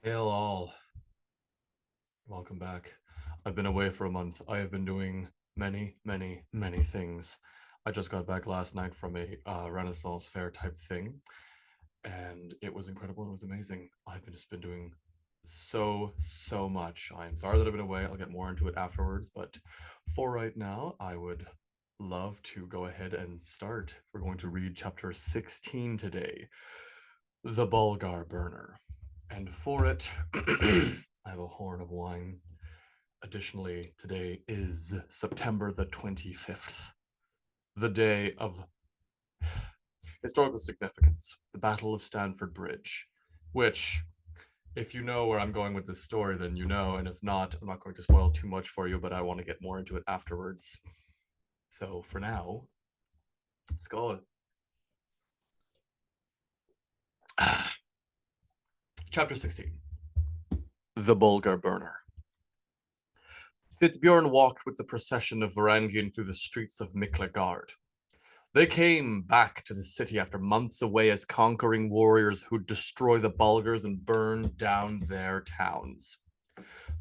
Hail all. Welcome back. I've been away for a month. I have been doing many, many, many things. I just got back last night from a Renaissance fair type thing, and it was incredible. It was amazing. I've just been doing so much. I'm sorry that I've been away. I'll get more into it afterwards, but for right now, I would love to go ahead and start. We're going to read chapter 16 today, The Bulgar Burner. And for it, I have a horn of wine. Additionally, today is September the 25th, the day of historical significance, the Battle of Stamford Bridge, which, if you know where I'm going with this story, then you know, and if not, I'm not going to spoil too much for you, but I want to get more into it afterwards. So for now, SKOL. Chapter 16, The Bulgar Burner. Fitbjorn walked with the procession of Varangian through the streets of Miklagard. They came back to the city after months away as conquering warriors who'd destroy the Bulgars and burn down their towns.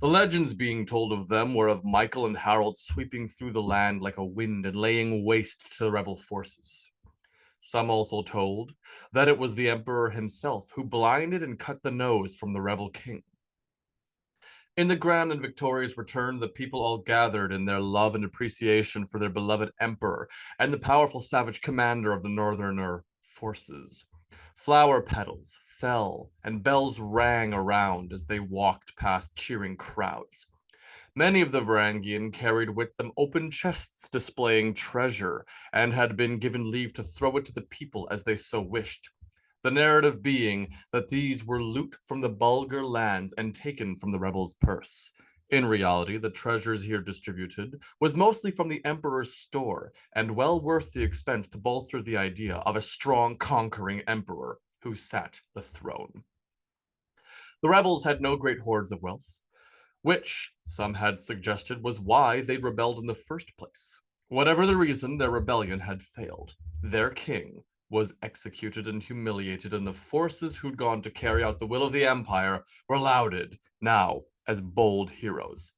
The legends being told of them were of Michael and Harold sweeping through the land like a wind and laying waste to the rebel forces. Some also told that it was the emperor himself who blinded and cut the nose from the rebel king. In the grand and victorious return, the people all gathered in their love and appreciation for their beloved emperor and the powerful savage commander of the northerner forces. Flower petals fell and bells rang around as they walked past cheering crowds. Many of the Varangian carried with them open chests displaying treasure and had been given leave to throw it to the people as they so wished. The narrative being that these were loot from the Bulgar lands and taken from the rebels' purse. In reality, the treasures here distributed was mostly from the emperor's store, and well worth the expense to bolster the idea of a strong conquering emperor who sat the throne. The rebels had no great hoards of wealth, which some had suggested was why they'd rebelled in the first place. Whatever the reason, their rebellion had failed. Their king was executed and humiliated, and the forces who'd gone to carry out the will of the empire were lauded now as bold heroes.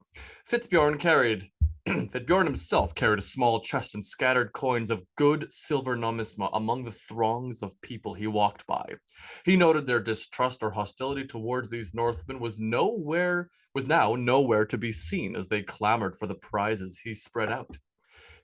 Fitzbjorn carried Fitzbjorn himself carried a small chest and scattered coins of good silver numisma among the throngs of people he walked by. He noted their distrust or hostility towards these Northmen was now nowhere to be seen as they clamored for the prizes he spread out.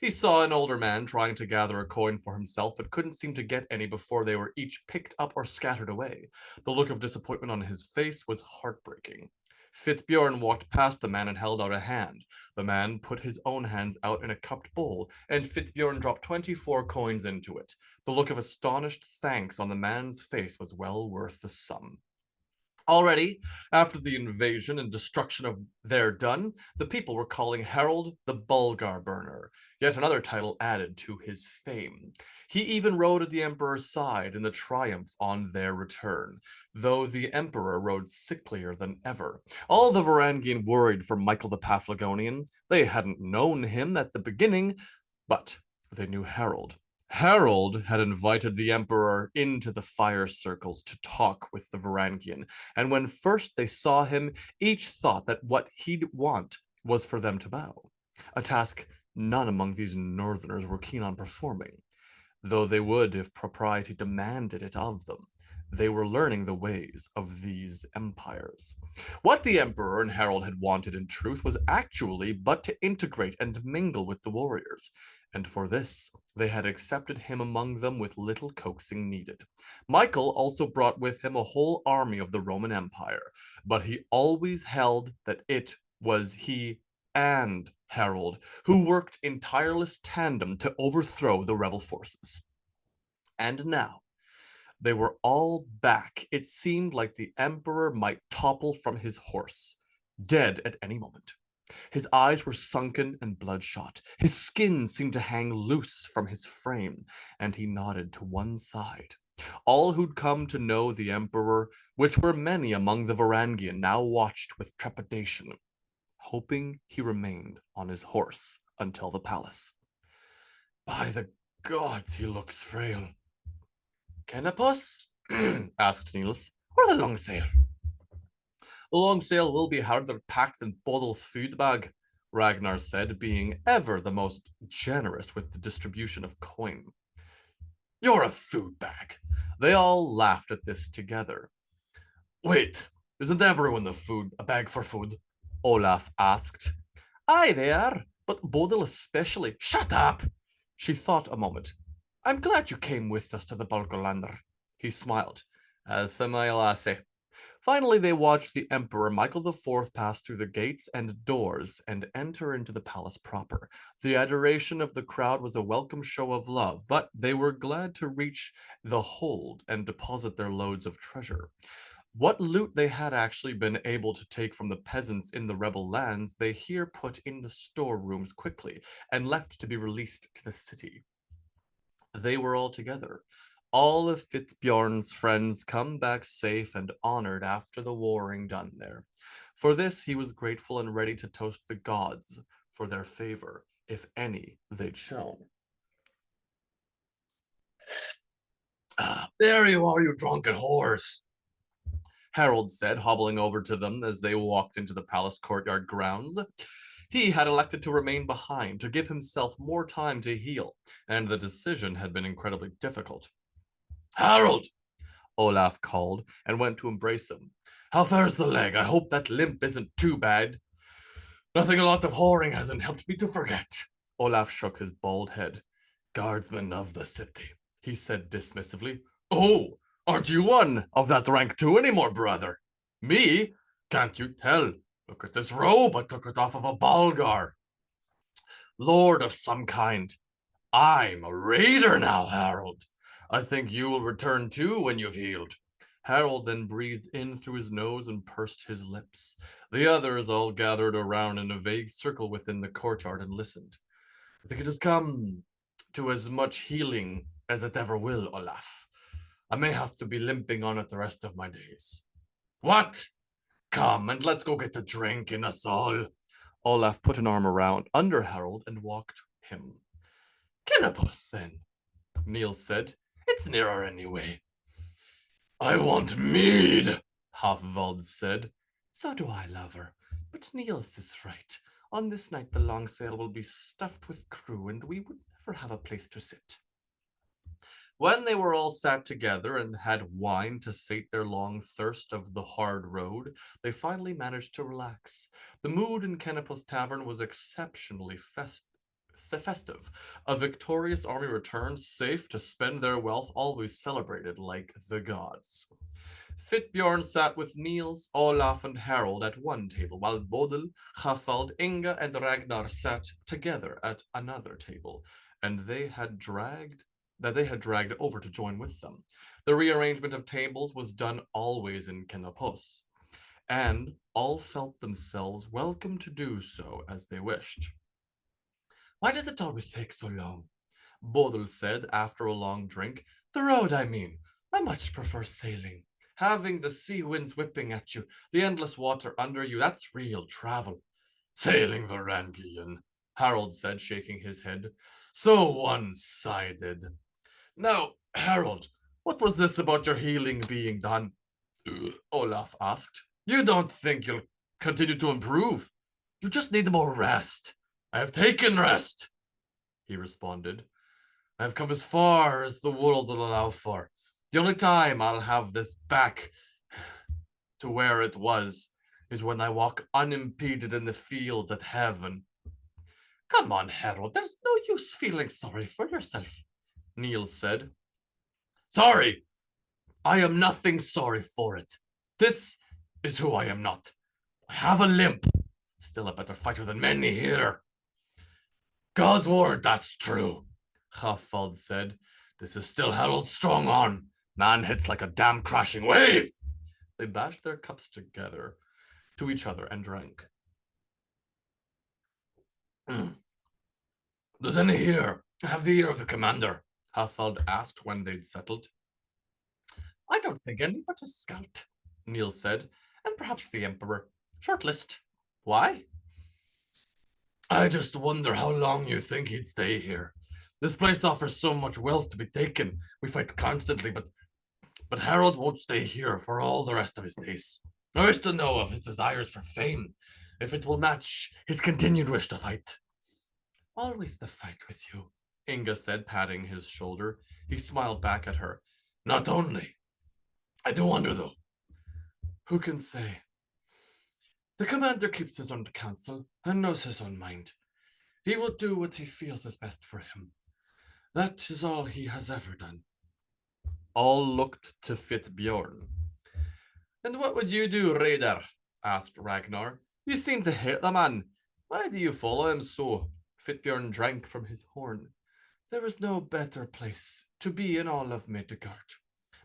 He saw an older man trying to gather a coin for himself, but couldn't seem to get any before they were each picked up or scattered away. The look of disappointment on his face was heartbreaking. Fitzbjorn walked past the man and held out a hand. The man put his own hands out in a cupped bowl, and Fitzbjorn dropped 24 coins into it. The look of astonished thanks on the man's face was well worth the sum. Already, after the invasion and destruction of their done, the people were calling Harold the Bulgar Burner, yet another title added to his fame. He even rode at the emperor's side in the triumph on their return, though the emperor rode sicklier than ever. All the Varangian worried for Michael the Paphlagonian. They hadn't known him at the beginning, but they knew Harold. Harold had invited the emperor into the fire circles to talk with the Varangian, and when first they saw him, each thought that what he'd want was for them to bow, a task none among these northerners were keen on performing, though they would if propriety demanded it of them. They were learning the ways of these empires. What the Emperor and Harold had wanted in truth was actually but to integrate and mingle with the warriors, and for this they had accepted him among them with little coaxing needed. Michael also brought with him a whole army of the Roman Empire, but he always held that it was he and Harold who worked in tireless tandem to overthrow the rebel forces. And now, they were all back. It seemed like the Emperor might topple from his horse, dead at any moment. His eyes were sunken and bloodshot. His skin seemed to hang loose from his frame, and he nodded to one side. All who'd come to know the Emperor, which were many among the Varangian, now watched with trepidation, hoping he remained on his horse until the palace. By the gods, he looks frail. Canopus? Asked Niels. Or the long sail? The long sail will be harder packed than Bodil's food bag, Ragnar said, being ever the most generous with the distribution of coin. You're a food bag. They all laughed at this together. Wait, isn't everyone a bag for food? Olaf asked. Aye, they are, but Bodil especially. Shut up! She thought a moment. I'm glad you came with us to the Bulgolander. He smiled. As am I, lassie. Finally, they watched the Emperor Michael IV pass through the gates and doors and enter into the palace proper. The adoration of the crowd was a welcome show of love, but they were glad to reach the hold and deposit their loads of treasure. What loot they had actually been able to take from the peasants in the rebel lands, they here put in the storerooms quickly and left to be released to the city. They were all together. All of Fitbjorn's friends come back safe and honored after the warring done there. For this he was grateful and ready to toast the gods for their favor, if any they'd shown. There you are, you drunken horse, Harold said, hobbling over to them as they walked into the palace courtyard grounds. He had elected to remain behind to give himself more time to heal, and the decision had been incredibly difficult. Harold! Olaf called and went to embrace him. How fares the leg? I hope that limp isn't too bad. Nothing a lot of whoring hasn't helped me to forget. Olaf shook his bald head. Guardsman of the city, he said dismissively. Oh, aren't you one of that rank too anymore, brother? Me? Can't you tell? Look at this robe. I took it off of a Bulgar. Lord of some kind. I'm a raider now, Harold. I think you will return too when you've healed. Harold then breathed in through his nose and pursed his lips. The others all gathered around in a vague circle within the courtyard and listened. I think it has come to as much healing as it ever will, Olaf. I may have to be limping on it the rest of my days. What? Come and let's go get a drink in us all. Olaf put an arm around under Harold and walked him. Canopus, then, Niels said. It's nearer anyway. I want mead, Hafvald said. So do I, lover. But Niels is right. On this night the long sail will be stuffed with crew, and we would never have a place to sit. When they were all sat together and had wine to sate their long thirst of the hard road, they finally managed to relax. The mood in Canopus Tavern was exceptionally festive. A victorious army returned, safe to spend their wealth, always celebrated like the gods. Fitbjorn sat with Niels, Olaf, and Harold at one table, while Bodil, Hafald, Inga, and Ragnar sat together at another table, and they had dragged over to join with them. The rearrangement of tables was done always in Canopus, and all felt themselves welcome to do so as they wished. Why does it always take so long? Bodil said after a long drink. The road, I mean. I much prefer sailing. Having the sea winds whipping at you, the endless water under you, that's real travel. Sailing, Varangian, Harold said, shaking his head. So one-sided. Now, Harold, what was this about your healing being done? Olaf asked. You don't think you'll continue to improve? You just need more rest. I have taken rest, he responded. I have come as far as the world will allow for. The only time I'll have this back to where it was is when I walk unimpeded in the fields at heaven. Come on, Harold, there's no use feeling sorry for yourself, Niels said. Sorry! I am nothing sorry for it. This is who I am not. I have a limp. Still a better fighter than many here. God's word, that's true, Hafvald said. This is still Harold's strong arm. Man hits like a damn crashing wave. They bashed their cups together to each other and drank. Does any here have the ear of the commander? Hafvald asked when they'd settled. I don't think any but a scout, Niels said, and perhaps the Emperor. Short list. Why? I just wonder how long you think he'd stay here. This place offers so much wealth to be taken. We fight constantly, but Harold won't stay here for all the rest of his days. I wish to know of his desires for fame, if it will match his continued wish to fight. Always the fight with you, Inga said, patting his shoulder. He smiled back at her. Not only. I do wonder, though. Who can say? The commander keeps his own counsel and knows his own mind. He will do what he feels is best for him. That is all he has ever done. All looked to Fitbjorn. And what would you do, Raider? Asked Ragnar. You seem to hate the man. Why do you follow him so? Fitbjorn drank from his horn. There is no better place to be in all of Midgard.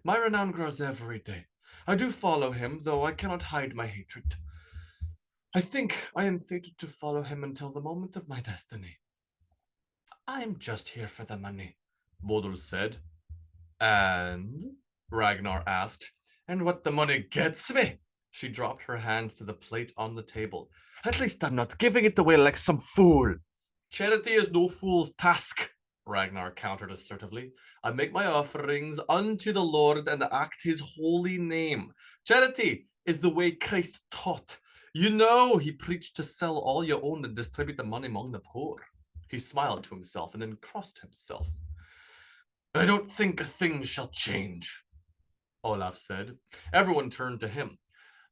My renown grows every day. I do follow him, though I cannot hide my hatred. I think I am fated to follow him until the moment of my destiny. I'm just here for the money, Bodil said. And? Ragnar asked. And what the money gets me? She dropped her hands to the plate on the table. At least I'm not giving it away like some fool. Charity is no fool's task, Ragnar countered assertively. I make my offerings unto the Lord and act his holy name. Charity is the way Christ taught. You know, he preached to sell all you own and distribute the money among the poor. He smiled to himself and then crossed himself. I don't think a thing shall change, Olaf said. Everyone turned to him.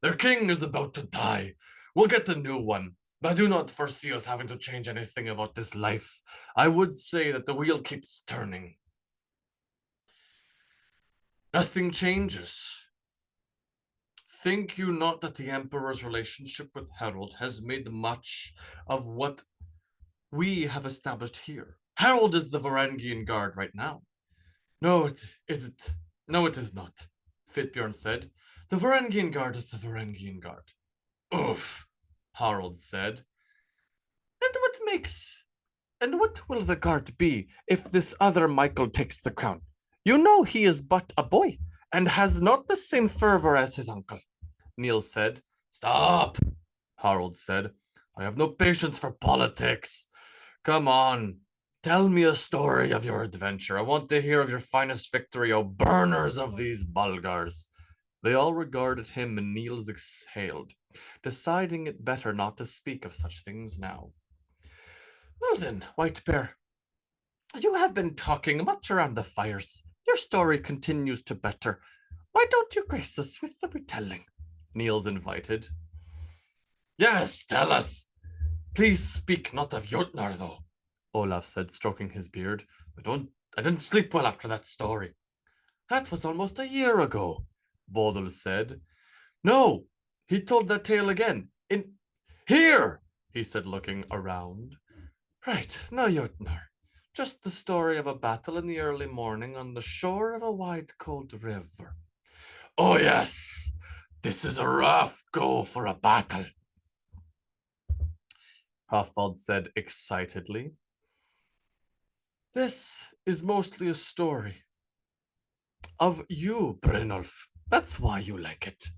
Their king is about to die. We'll get a new one. But I do not foresee us having to change anything about this life. I would say that the wheel keeps turning. Nothing changes. Think you not that the Emperor's relationship with Harold has made much of what we have established here? Harold is the Varangian Guard right now. No, it isn't. No, it is not, Fitbjorn said. The Varangian Guard is the Varangian Guard. Oof, Harold said. And what will the guard be if this other Michael takes the crown? You know he is but a boy, and has not the same fervor as his uncle, Niels said. Stop, Harold said. I have no patience for politics. Come on, tell me a story of your adventure. I want to hear of your finest victory, O burners of these Bulgars. They all regarded him, and Niels exhaled, deciding it better not to speak of such things now. Well then, White Bear, you have been talking much around the fires. Your story continues to better. Why don't you grace us with the retelling? Niels invited. Yes, tell us. Please speak not of Jotnar, though, Olaf said, stroking his beard. I didn't sleep well after that story. That was almost a year ago, Bodil said. No, he told that tale again. Here, he said, looking around. Right, no Jotnar. Just the story of a battle in the early morning on the shore of a wide, cold river. Oh, yes, this is a rough go for a battle, Hrothald said excitedly. This is mostly a story of you, Brynolf. That's why you like it.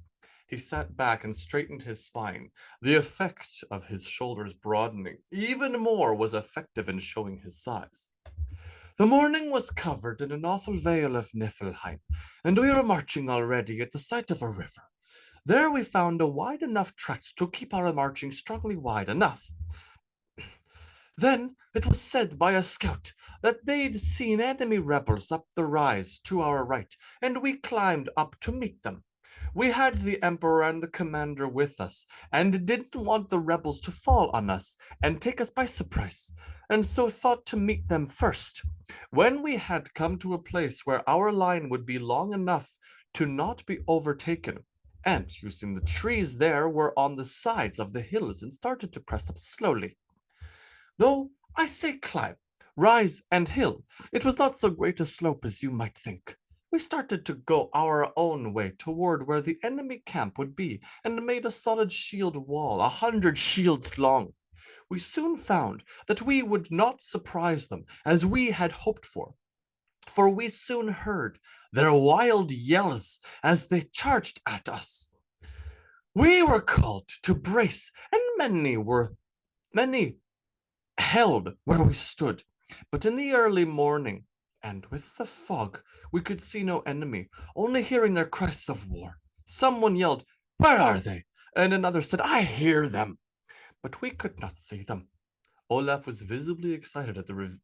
He sat back and straightened his spine. The effect of his shoulders broadening even more was effective in showing his size. The morning was covered in an awful veil of Niflheim, and we were marching already at the sight of a river. There we found a wide enough tract to keep our marching strongly wide enough. Then it was said by a scout that they'd seen enemy rebels up the rise to our right, and we climbed up to meet them. We had the Emperor and the commander with us, and didn't want the rebels to fall on us and take us by surprise, and so thought to meet them first. When we had come to a place where our line would be long enough to not be overtaken, and using the trees there were on the sides of the hills and started to press up slowly. Though I say climb, rise and hill, it was not so great a slope as you might think. We started to go our own way toward where the enemy camp would be and made a solid shield wall, 100 shields long. We soon found that we would not surprise them as we had hoped for we soon heard their wild yells as they charged at us. We were called to brace, and many held where we stood. But in the early morning, and with the fog, we could see no enemy, only hearing their cries of war. Someone yelled, Where are they? And another said, I hear them. But we could not see them. Olaf was visibly excited at the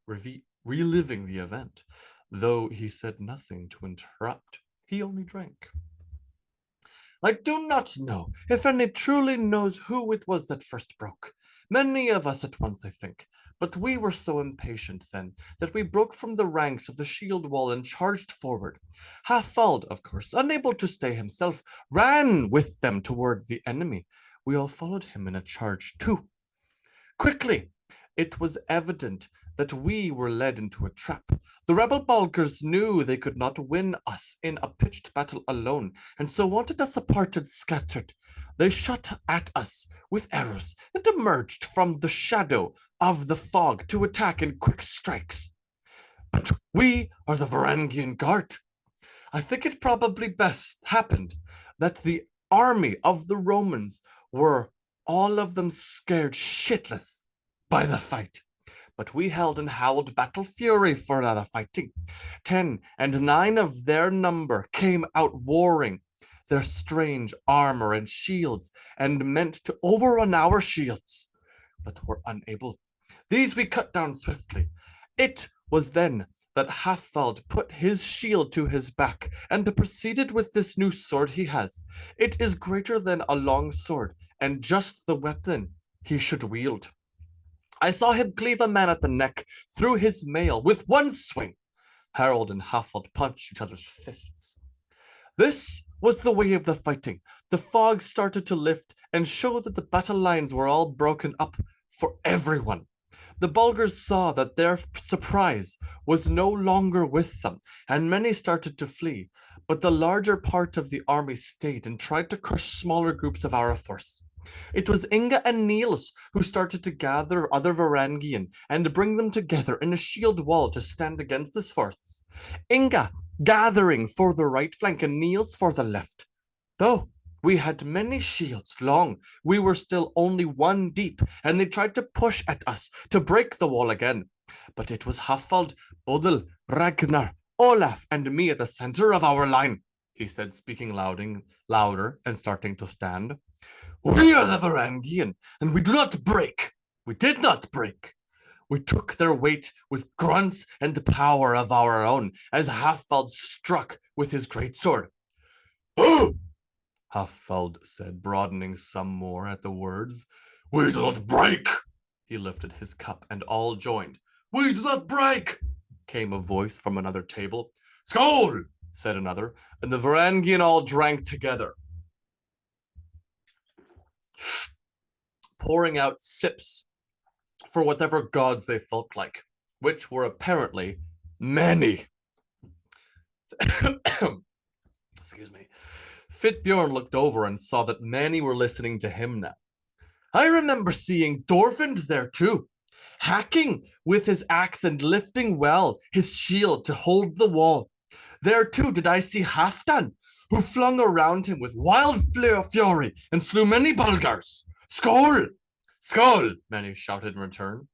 reliving the event, though he said nothing to interrupt. He only drank. I do not know if any truly knows who it was that first broke. Many of us at once, I think, but we were so impatient then that we broke from the ranks of the shield wall and charged forward. Halfald, of course, unable to stay himself, ran with them toward the enemy. We all followed him in a charge too. Quickly, it was evident that we were led into a trap. The rebel Bulgars knew they could not win us in a pitched battle alone, and so wanted us apart and scattered. They shot at us with arrows and emerged from the shadow of the fog to attack in quick strikes. But we are the Varangian Guard. I think it probably best happened that the army of the Romans were all of them scared shitless by the fight. But we held and howled battle fury for the fighting. 10 and 9 of their number came out warring their strange armor and shields and meant to overrun our shields, but were unable. These we cut down swiftly. It was then that Halfald put his shield to his back and proceeded with this new sword he has. It is greater than a long sword and just the weapon he should wield. I saw him cleave a man at the neck through his mail with one swing. Harold and Halfald punched each other's fists. This was the way of the fighting. The fog started to lift and show that the battle lines were all broken up for everyone. The Bulgars saw that their surprise was no longer with them, and many started to flee, but the larger part of the army stayed and tried to crush smaller groups of our force. It was Inga and Niels who started to gather other Varangian and bring them together in a shield wall to stand against this force. Inga gathering for the right flank and Niels for the left. Though we had many shields long, we were still only one deep, and they tried to push at us to break the wall again. But it was Halfald, Bodil, Ragnar, Olaf, and me at the center of our line, he said, speaking louder and starting to stand. We are the Varangian, and we do not break. We did not break. We took their weight with grunts and the power of our own, as Halfald struck with his greatsword. Oh! Halfald said, broadening some more at the words. We do not break! He lifted his cup, and all joined. We do not break! Came a voice from another table. SKOL! Said another, and the Varangian all drank together, pouring out sips for whatever gods they felt like, which were apparently many. Excuse me. Fitbjorn looked over and saw that many were listening to him now. I remember seeing Dorfind there too, hacking with his axe and lifting well his shield to hold the wall. There too did I see Halfdan, who flung around him with wild fury and slew many Bulgars. SKOL! SKOL! Many shouted in return.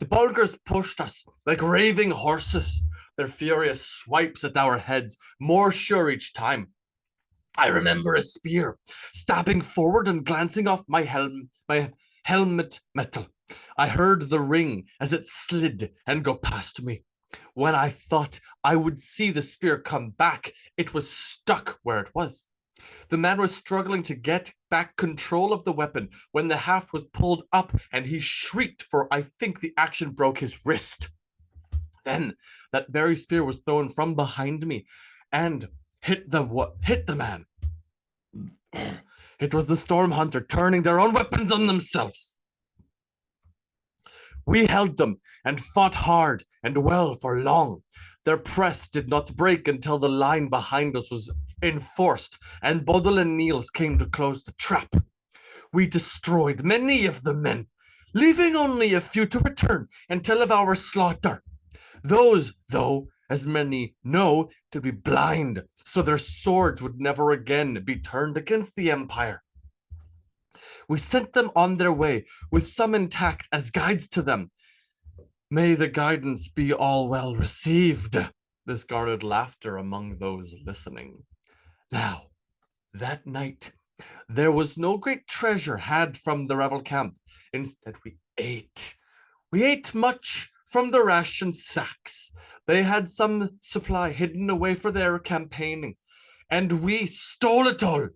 The Bulgars pushed us like raving horses, their furious swipes at our heads, more sure each time. I remember a spear stabbing forward and glancing off my helmet metal. I heard the ring as it slid and go past me. When I thought I would see the spear come back, it was stuck where it was. The man was struggling to get back control of the weapon when the haft was pulled up and he shrieked, for I think the action broke his wrist. Then that very spear was thrown from behind me and hit the man. It was the Storm Hunter turning their own weapons on themselves. We held them and fought hard and well for long. Their press did not break until the line behind us was enforced and Bodil and Niels came to close the trap. We destroyed many of the men, leaving only a few to return and tell of our slaughter. Those, though, as many know, to be blind, so their swords would never again be turned against the Empire. We sent them on their way, with some intact as guides to them. May the guidance be all well received. This garnered laughter among those listening. Now, that night, there was no great treasure had from the rebel camp. Instead, we ate. We ate much from the ration sacks. They had some supply hidden away for their campaigning, and we stole it all.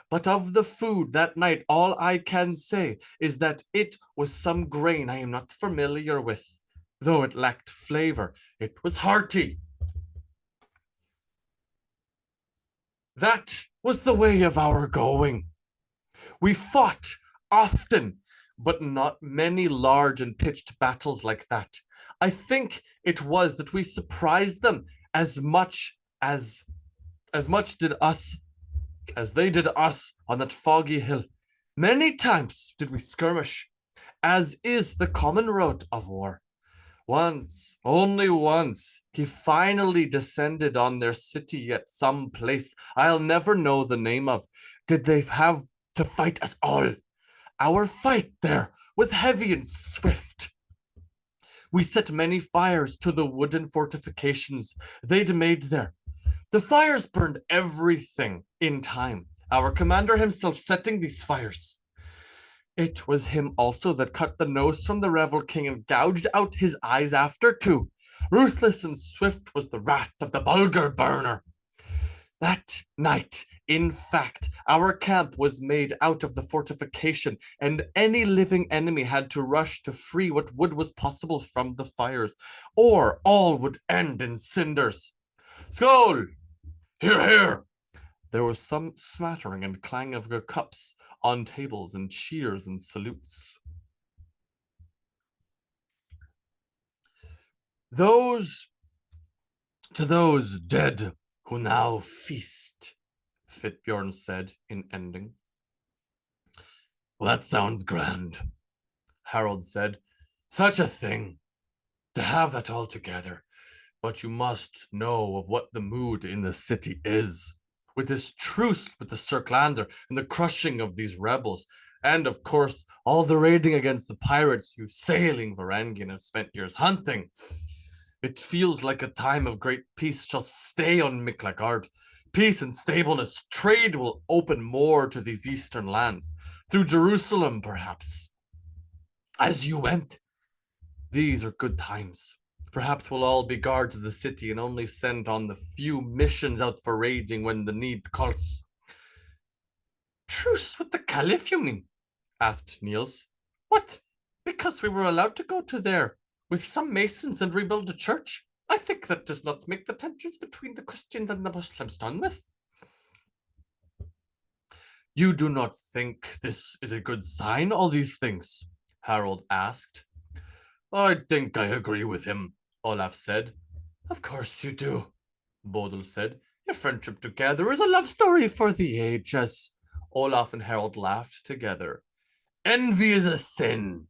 But of the food that night, all I can say is that it was some grain I am not familiar with. Though it lacked flavor, it was hearty. That was the way of our going. We fought often, but not many large and pitched battles like that. I think it was that we surprised them as much did us as they did us on that foggy hill. Many times did we skirmish, as is the common road of war. Once, only once, he finally descended on their city at some place I'll never know the name of. Did they have to fight us all? Our fight there was heavy and swift. We set many fires to the wooden fortifications they'd made there. The fires burned everything in time, our commander himself setting these fires. It was him also that cut the nose from the rebel king and gouged out his eyes after too. Ruthless and swift was the wrath of the Bulgar burner. That night, in fact, our camp was made out of the fortification, and any living enemy had to rush to free what wood was possible from the fires, or all would end in cinders. SKOL! Hear, hear! There was some smattering and clang of cups on tables and cheers and salutes. To those dead who now feast, Fitbjorn said in ending. Well, that sounds grand, Harold said. Such a thing, to have that all together. But you must know of what the mood in the city is. With this truce with the Circlander and the crushing of these rebels, and of course, all the raiding against the pirates you sailing Varangian have spent years hunting. It feels like a time of great peace shall stay on Miklagard. Peace and stableness, trade will open more to these eastern lands, through Jerusalem perhaps. As you went, these are good times. Perhaps we'll all be guards of the city and only send on the few missions out for raiding when the need calls. Truce with the Caliph, you mean? Asked Niels. What? Because we were allowed to go to there with some masons and rebuild a church? I think that does not make the tensions between the Christians and the Muslims done with. You do not think this is a good sign, all these things? Harold asked. I think I agree with him, Olaf said. Of course you do, Bodil said. Your friendship together is a love story for the ages. Olaf and Harold laughed together. Envy is a sin,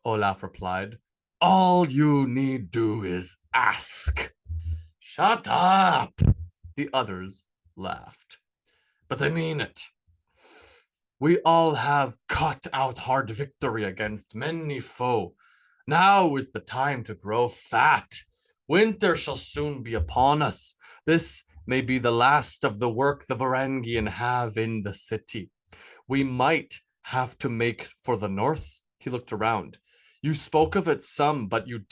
Olaf replied. All you need do is ask. Shut up, the others laughed. But I mean it. We all have cut out hard victory against many foe. Now is the time to grow fat. Winter shall soon be upon us. This may be the last of the work the Varangian have in the city. We might have to make for the north. He looked around. You spoke of it some, but you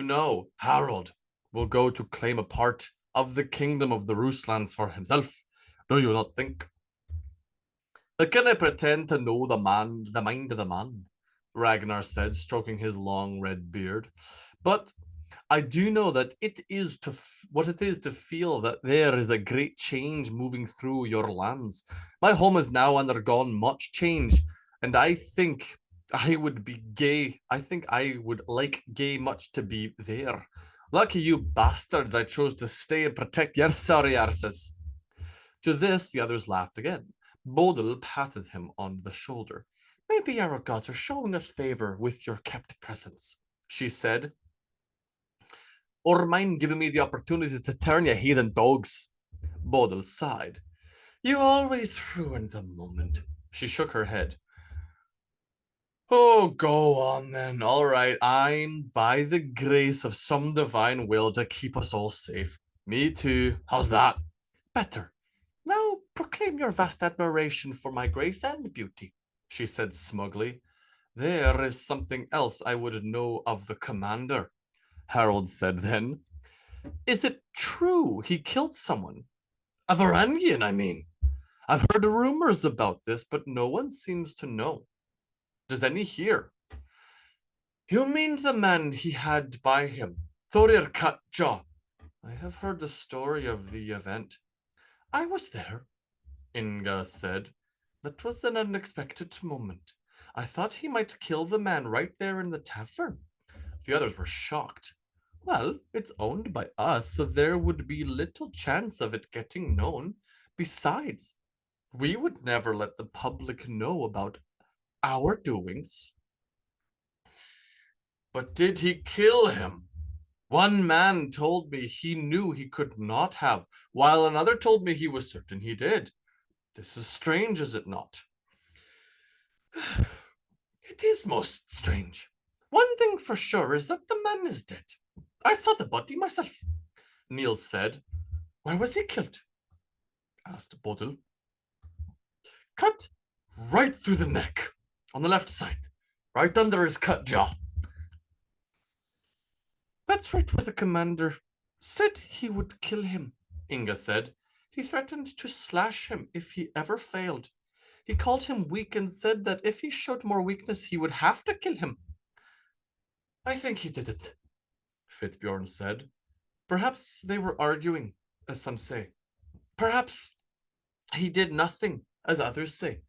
know, Harold will go to claim a part of the kingdom of the Ruslands for himself. Do you not think? But can I pretend to know the mind of the man? Ragnar said, stroking his long red beard. But I do know that what it is to feel that there is a great change moving through your lands. My home has now undergone much change, and I think I would be gay. I think I would like gay much to be there. Lucky you bastards, I chose to stay and protect your sorry arses. To this, the others laughed again. Bodil patted him on the shoulder. Maybe our gods are showing us favor with your kept presence, she said. Or mind giving me the opportunity to turn you heathen dogs? Bodil sighed. You always ruin the moment. She shook her head. Oh, go on then. All right, I'm by the grace of some divine will to keep us all safe. Me too. How's that? Better. Now proclaim your vast admiration for my grace and beauty, she said smugly. There is something else I would know of the commander, Harold said then. Is it true he killed someone? A Varangian, I mean. I've heard rumors about this, but no one seems to know. Does any hear? You mean the man he had by him, Thorir Cutjaw? I have heard the story of the event. I was there, Inga said. That was an unexpected moment. I thought he might kill the man right there in the tavern. The others were shocked. Well, it's owned by us, so there would be little chance of it getting known. Besides, we would never let the public know about our doings. But did he kill him? One man told me he knew he could not have, while another told me he was certain he did. This is strange, is it not? It is most strange. One thing for sure is that the man is dead. I saw the body myself, Niels said. Where was he killed? Asked Bodil. Cut right through the neck, on the left side, right under his cut jaw. That's right where the commander said he would kill him, Inga said. He threatened to slash him if he ever failed. He called him weak and said that if he showed more weakness, he would have to kill him. I think he did it, Fitbjorn said. Perhaps they were arguing, as some say. Perhaps he did nothing, as others say.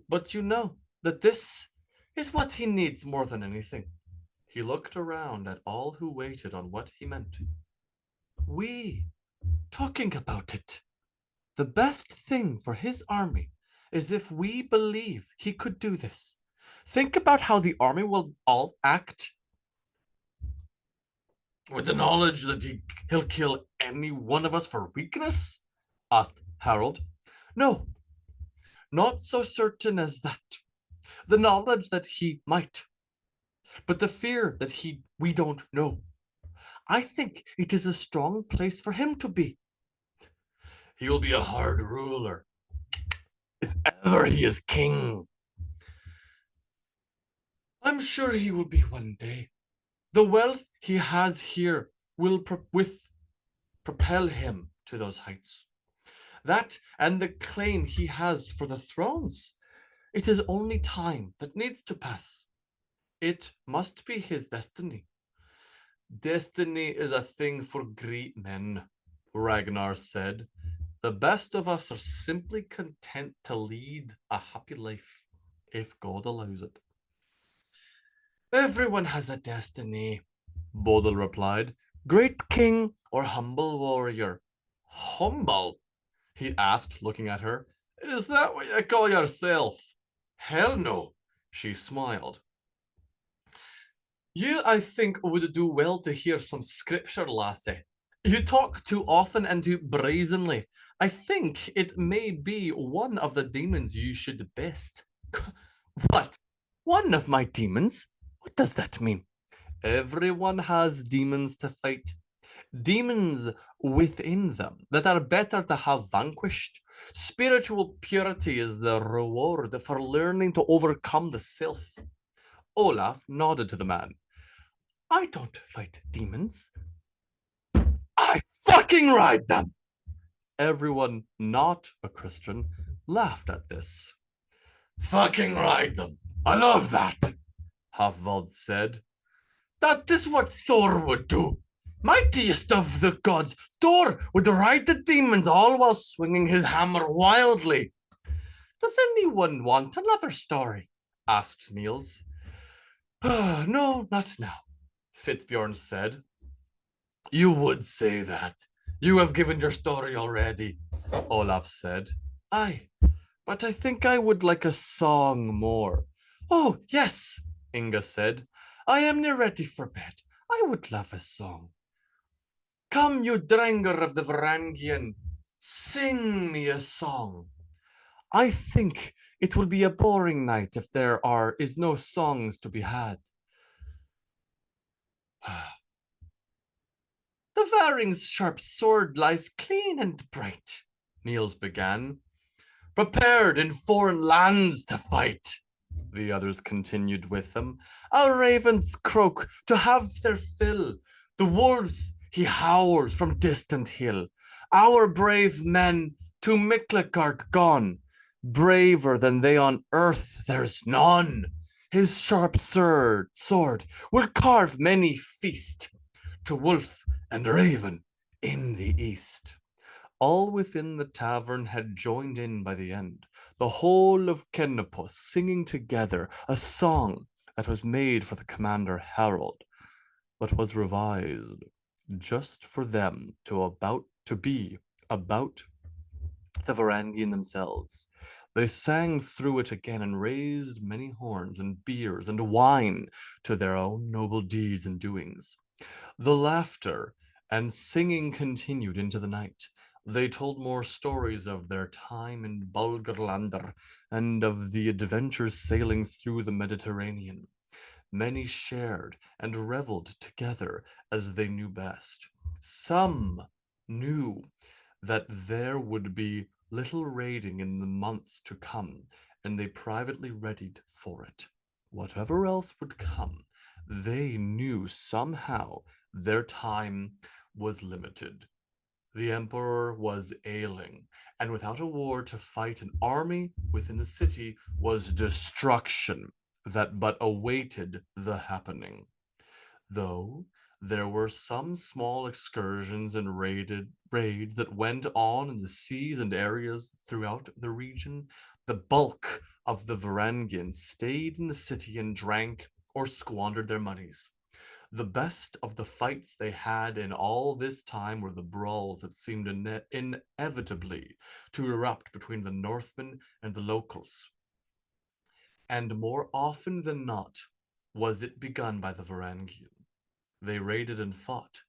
But you know that this is what he needs more than anything. He looked around at all who waited on what he meant. We, talking about it. The best thing for his army is if we believe he could do this. Think about how the army will all act. With the knowledge that he'll kill any one of us for weakness? Asked Harold. No, not so certain as that. The knowledge that he might, but the fear that we don't know. I think it is a strong place for him to be. He will be a hard ruler, if ever he is king. I'm sure he will be one day. The wealth he has here will propel him to those heights. That and the claim he has for the thrones. It is only time that needs to pass. It must be his destiny. Destiny is a thing for great men, Ragnar said. The best of us are simply content to lead a happy life, if God allows it. Everyone has a destiny, Bodil replied. Great king or humble warrior? Humble? He asked, looking at her. Is that what you call yourself? Hell no, she smiled. You, I think, would do well to hear some scripture, lassie. You talk too often and too brazenly. I think it may be one of the demons you should best. What? One of my demons? What does that mean? Everyone has demons to fight. Demons within them that are better to have vanquished. Spiritual purity is the reward for learning to overcome the self. Olaf nodded to the man. I don't fight demons. I fucking ride them! Everyone not a Christian laughed at this. Fucking ride them! I love that! Halfvald said. That is what Thor would do. Mightiest of the gods, Thor would ride the demons all while swinging his hammer wildly. Does anyone want another story? Asked Niels. No, not now, Fitbjorn said. You would say that. You have given your story already, Olaf said. Aye, but I think I would like a song more. Oh, yes, Inga said. I am near ready for bed. I would love a song. Come, you Dranger of the Varangian, sing me a song. I think it will be a boring night if is no songs to be had. The Varing's sharp sword lies clean and bright, Niels began. Prepared in foreign lands to fight, the others continued with them. Our ravens croak to have their fill. The wolves he howls from distant hill. Our brave men to Miklagard gone. Braver than they on earth there's none. His sharp sword will carve many feast to wolf and raven in the east. All within the tavern had joined in by the end, the whole of Kennepus singing together a song that was made for the commander Harold, but was revised just for them to be about the Varangian themselves. They sang through it again and raised many horns and beers and wine to their own noble deeds and doings. The laughter and singing continued into the night. They told more stories of their time in Bulgarlander and of the adventures sailing through the Mediterranean. Many shared and reveled together as they knew best. Some knew that there would be little raiding in the months to come, and they privately readied for it. Whatever else would come, they knew somehow their time was limited. The emperor was ailing, and without a war to fight an army within the city was destruction that but awaited the happening. Though there were some small excursions and raids that went on in the seas and areas throughout the region, the bulk of the Varangians stayed in the city and drank or squandered their monies. The best of the fights they had in all this time were the brawls that seemed inevitably to erupt between the Northmen and the locals. And more often than not was it begun by the Varangian. They raided and fought,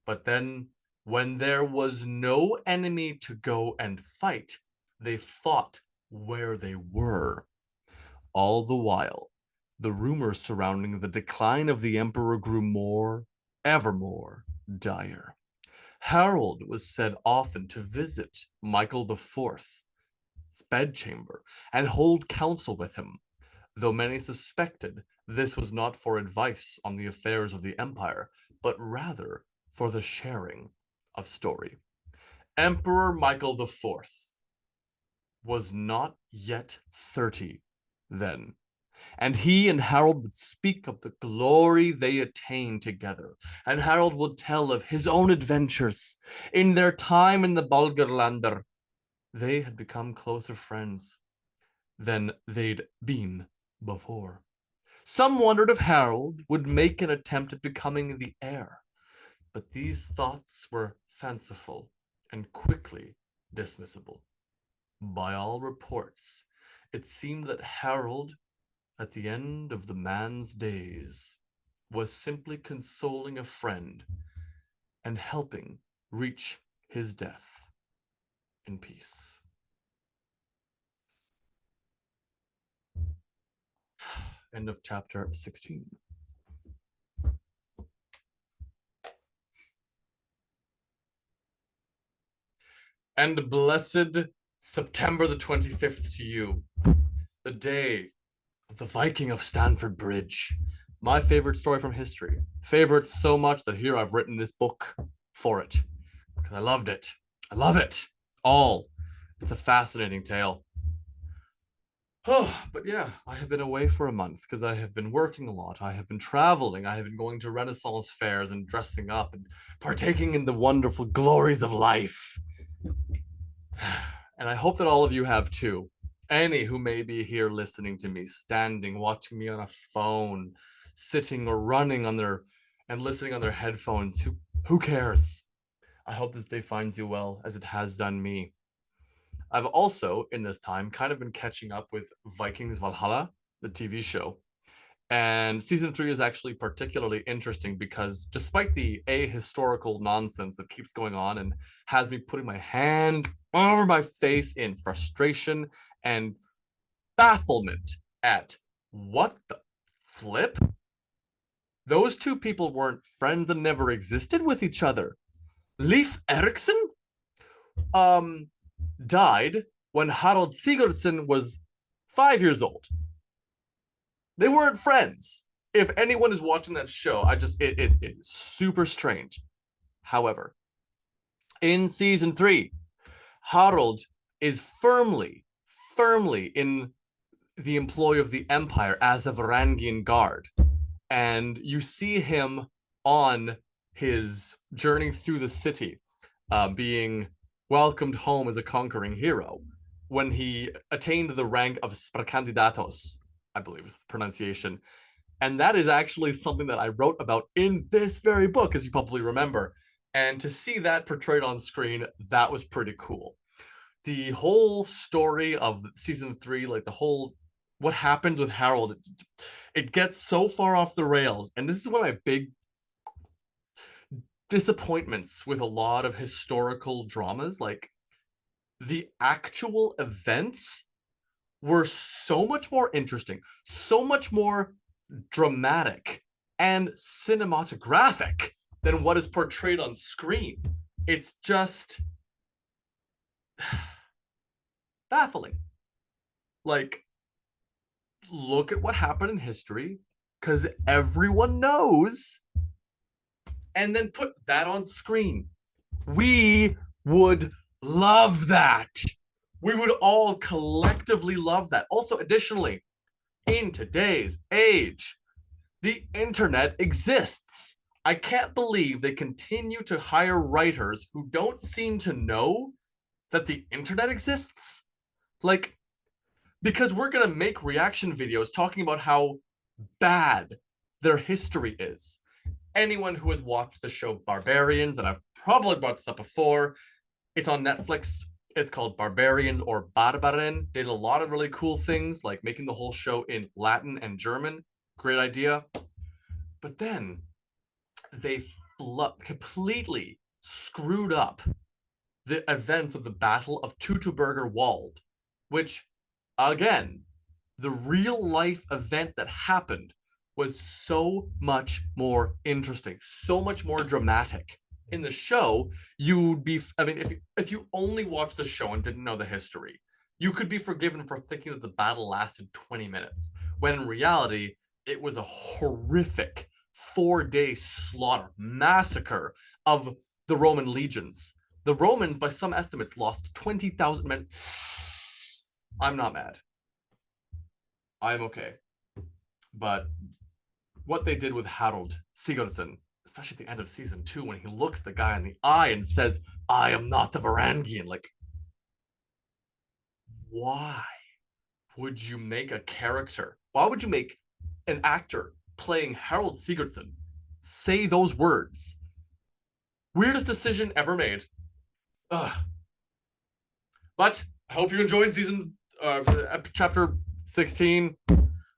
but then when there was no enemy to go and fight, they fought where they were. All the while, the rumors surrounding the decline of the emperor grew ever more dire. Harold was said often to visit Michael the Fourth's bedchamber and hold counsel with him, though many suspected this was not for advice on the affairs of the empire, but rather for the sharing of story. Emperor Michael the Fourth was not yet 30 then, and he and Harold would speak of the glory they attained together, and Harold would tell of his own adventures. In their time in the Bulgarlander, they had become closer friends than they'd been before. Some wondered if Harold would make an attempt at becoming the heir, but these thoughts were fanciful and quickly dismissible. By all reports, it seemed that Harold, at the end of the man's days, was simply consoling a friend and helping reach his death in peace. End of chapter 16. And blessed September the 25th to you, the day of the Viking of Stamford Bridge. My favorite story from history. Favorite so much that here I've written this book for it because I loved it. I love it all. It's a fascinating tale. Oh, but yeah, I have been away for a month because I have been working a lot. I have been traveling. I have been going to Renaissance fairs and dressing up and partaking in the wonderful glories of life. And I hope that all of you have too. Any who may be here listening to me, standing, watching me on a phone, sitting or running on their and listening on their headphones. Who cares? I hope this day finds you well as it has done me. I've also, in this time, kind of been catching up with Vikings Valhalla, the TV show. And season 3 is actually particularly interesting because despite the ahistorical nonsense that keeps going on and has me putting my hand over my face in frustration and bafflement at what the flip? Those two people weren't friends and never existed with each other. Leif Erikson died when Harald Sigurdsson was 5 years old. They weren't friends. If anyone is watching that show, it's super strange. However, in season 3, Harald is firmly in the employ of the Empire as a Varangian guard. And you see him on his journey through the city, being welcomed home as a conquering hero when he attained the rank of Sparkandidatos, I believe is the pronunciation. And that is actually something that I wrote about in this very book, as you probably remember. And to see that portrayed on screen, that was pretty cool. The whole story of season 3, like the whole what happens with Harold, it gets so far off the rails. And this is one of my big disappointments with a lot of historical dramas. Like, the actual events were so much more interesting, so much more dramatic and cinematographic than what is portrayed on screen. It's just baffling. Like, look at what happened in history, because everyone knows, and then put that on screen. We would love that. We would all collectively love that. Also, additionally, in today's age, the internet exists. I can't believe they continue to hire writers who don't seem to know that the internet exists. Like, because we're going to make reaction videos talking about how bad their history is. Anyone who has watched the show Barbarians, and I've probably brought this up before, it's on Netflix. It's called Barbarians or Barbaren. Did a lot of really cool things, like making the whole show in Latin and German. Great idea. But then they completely screwed up the events of the Battle of Teutoburger Wald, which, again, the real life event that happened was so much more interesting, so much more dramatic. In the show, you'd be, I mean, if you only watched the show and didn't know the history, you could be forgiven for thinking that the battle lasted 20 minutes, when in reality, it was a horrific 4-day slaughter, massacre of the Roman legions. The Romans, by some estimates, lost 20,000 men. I'm not mad. I'm okay. But what they did with Harold Sigurdsson, especially at the end of season 2, when he looks the guy in the eye and says, "I am not the Varangian," like, why would you make a character? Why would you make an actor playing Harold Sigurdsson say those words? Weirdest decision ever made. Ugh. But I hope you enjoyed chapter 16.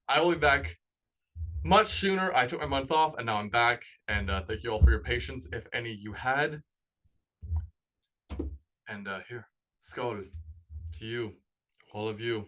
I will be back much sooner. I took my month off and now I'm back. And thank you all for your patience, if any you had. And here, SKOL to you, all of you.